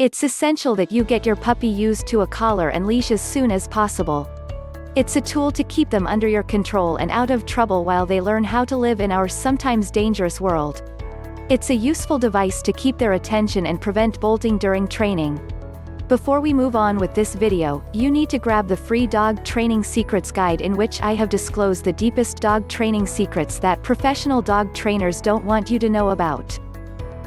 It's essential that you get your puppy used to a collar and leash as soon as possible. It's a tool to keep them under your control and out of trouble while they learn how to live in our sometimes dangerous world. It's a useful device to keep their attention and prevent bolting during training. Before we move on with this video, you need to grab the free Dog Training Secrets Guide, in which I have disclosed the deepest dog training secrets that professional dog trainers don't want you to know about.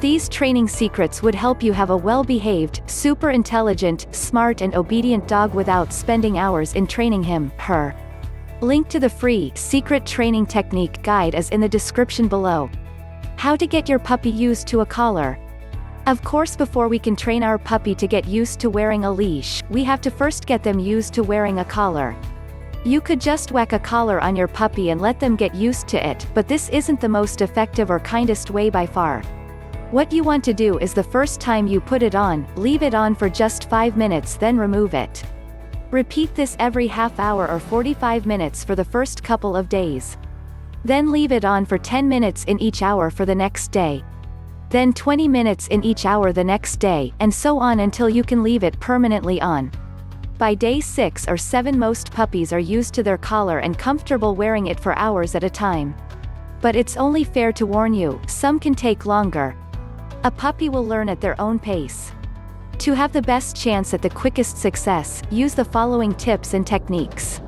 These training secrets would help you have a well-behaved, super intelligent, smart and obedient dog without spending hours in training him, her. Link to the free Secret Training Technique Guide is in the description below. How to get your puppy used to a collar. Of course, before we can train our puppy to get used to wearing a leash, we have to first get them used to wearing a collar. You could just whack a collar on your puppy and let them get used to it, but this isn't the most effective or kindest way by far. What you want to do is, the first time you put it on, leave it on for just 5 minutes, then remove it. Repeat this every half hour or 45 minutes for the first couple of days. Then leave it on for 10 minutes in each hour for the next day. Then 20 minutes in each hour the next day, and so on until you can leave it permanently on. By day 6 or 7 most puppies are used to their collar and comfortable wearing it for hours at a time. But it's only fair to warn you, some can take longer. A puppy will learn at their own pace. To have the best chance at the quickest success, use the following tips and techniques.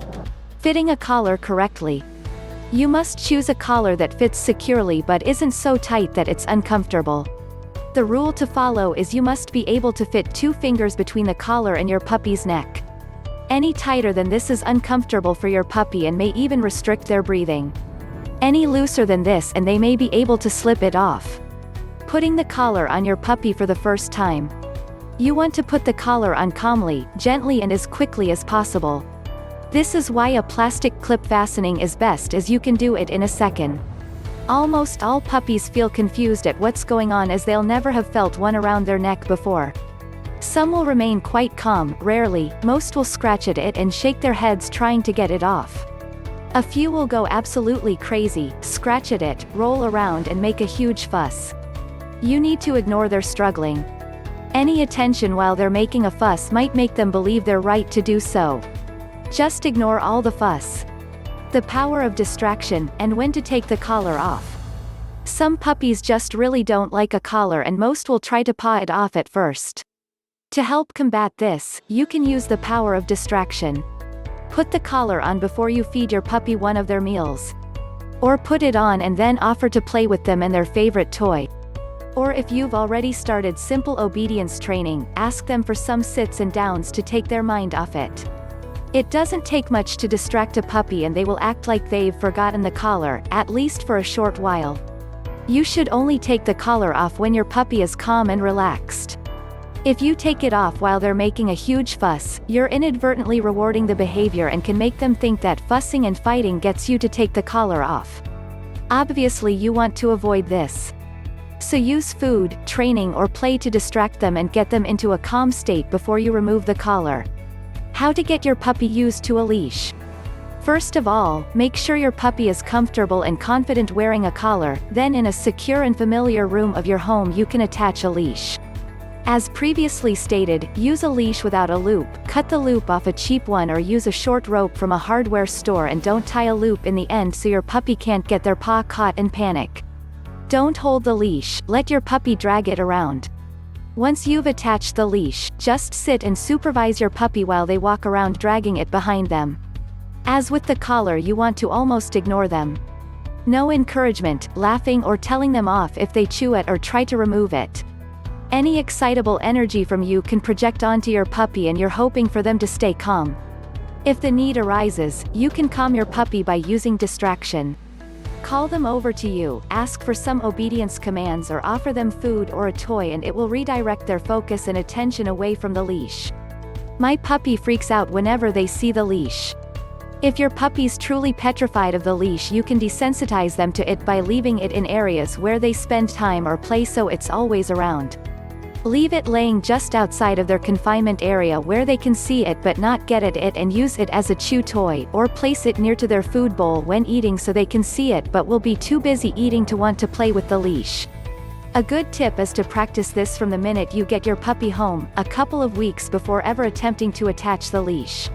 Fitting a collar correctly. You must choose a collar that fits securely but isn't so tight that it's uncomfortable. The rule to follow is you must be able to fit 2 fingers between the collar and your puppy's neck. Any tighter than this is uncomfortable for your puppy and may even restrict their breathing. Any looser than this and they may be able to slip it off. Putting the collar on your puppy for the first time. You want to put the collar on calmly, gently and as quickly as possible. This is why a plastic clip fastening is best, as you can do it in a second. Almost all puppies feel confused at what's going on, as they'll never have felt one around their neck before. Some will remain quite calm, rarely, most will scratch at it and shake their heads trying to get it off. A few will go absolutely crazy, scratch at it, roll around and make a huge fuss. You need to ignore their struggling. Any attention while they're making a fuss might make them believe they're right to do so. Just ignore all the fuss. The power of distraction, and when to take the collar off. Some puppies just really don't like a collar and most will try to paw it off at first. To help combat this, you can use the power of distraction. Put the collar on before you feed your puppy one of their meals. Or put it on and then offer to play with them and their favorite toy. Or if you've already started simple obedience training, ask them for some sits and downs to take their mind off it. It doesn't take much to distract a puppy and they will act like they've forgotten the collar, at least for a short while. You should only take the collar off when your puppy is calm and relaxed. If you take it off while they're making a huge fuss, you're inadvertently rewarding the behavior and can make them think that fussing and fighting gets you to take the collar off. Obviously you want to avoid this. So use food, training or play to distract them and get them into a calm state before you remove the collar. How to get your puppy used to a leash. First of all, make sure your puppy is comfortable and confident wearing a collar, then in a secure and familiar room of your home you can attach a leash. As previously stated, use a leash without a loop, cut the loop off a cheap one or use a short rope from a hardware store, and don't tie a loop in the end so your puppy can't get their paw caught and panic. Don't hold the leash, let your puppy drag it around. Once you've attached the leash, just sit and supervise your puppy while they walk around dragging it behind them. As with the collar, you want to almost ignore them. No encouragement, laughing or telling them off if they chew it or try to remove it. Any excitable energy from you can project onto your puppy and you're hoping for them to stay calm. If the need arises, you can calm your puppy by using distraction. Call them over to you, ask for some obedience commands or offer them food or a toy, and it will redirect their focus and attention away from the leash. My puppy freaks out whenever they see the leash. If your puppy's truly petrified of the leash, you can desensitize them to it by leaving it in areas where they spend time or play so it's always around. Leave it laying just outside of their confinement area where they can see it but not get at it, and use it as a chew toy, or place it near to their food bowl when eating so they can see it but will be too busy eating to want to play with the leash. A good tip is to practice this from the minute you get your puppy home, a couple of weeks before ever attempting to attach the leash.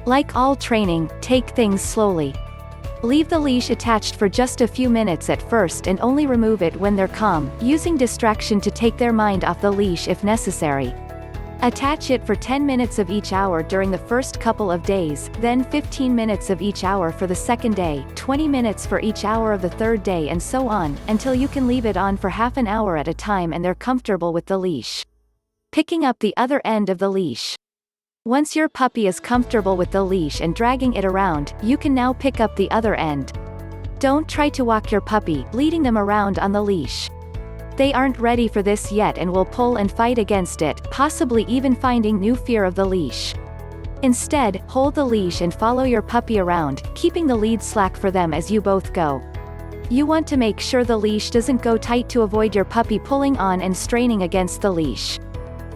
Like all training, take things slowly. Leave the leash attached for just a few minutes at first and only remove it when they're calm, using distraction to take their mind off the leash if necessary. Attach it for 10 minutes of each hour during the first couple of days, then 15 minutes of each hour for the second day, 20 minutes for each hour of the third day, and so on, until you can leave it on for half an hour at a time and they're comfortable with the leash. Picking up the other end of the leash. Once your puppy is comfortable with the leash and dragging it around, you can now pick up the other end. Don't try to walk your puppy, leading them around on the leash. They aren't ready for this yet and will pull and fight against it, possibly even finding new fear of the leash. Instead, hold the leash and follow your puppy around, keeping the lead slack for them as you both go. You want to make sure the leash doesn't go tight to avoid your puppy pulling on and straining against the leash.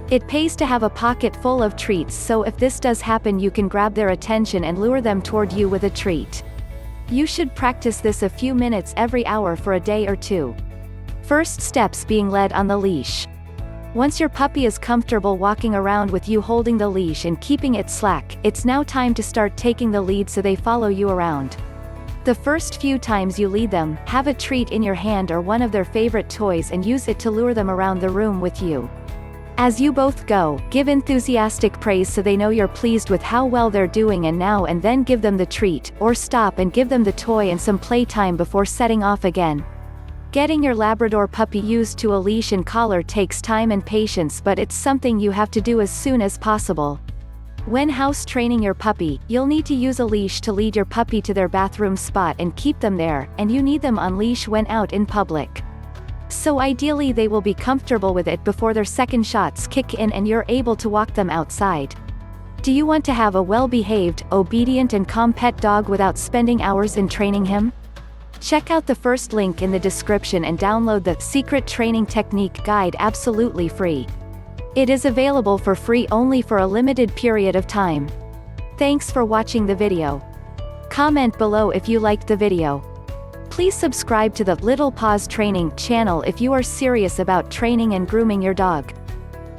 It pays to have a pocket full of treats, so if this does happen you can grab their attention and lure them toward you with a treat. You should practice this a few minutes every hour for a day or two. First steps: being led on the leash. Once your puppy is comfortable walking around with you holding the leash and keeping it slack, it's now time to start taking the lead so they follow you around. The first few times you lead them, have a treat in your hand or one of their favorite toys and use it to lure them around the room with you. As you both go, give enthusiastic praise so they know you're pleased with how well they're doing, and now and then give them the treat, or stop and give them the toy and some playtime before setting off again. Getting your Labrador puppy used to a leash and collar takes time and patience, but it's something you have to do as soon as possible. When house training your puppy, you'll need to use a leash to lead your puppy to their bathroom spot and keep them there, and you need them on leash when out in public. So ideally they will be comfortable with it before their second shots kick in and you're able to walk them outside. Do you want to have a well-behaved, obedient and calm pet dog without spending hours in training him? Check out the first link in the description and download the Secret Training Technique Guide absolutely free. It is available for free only for a limited period of time. Thanks for watching the video. Comment below if you liked the video. Please subscribe to the Little Paws Training channel if you are serious about training and grooming your dog.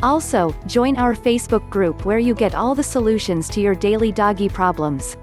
Also, join our Facebook group where you get all the solutions to your daily doggy problems.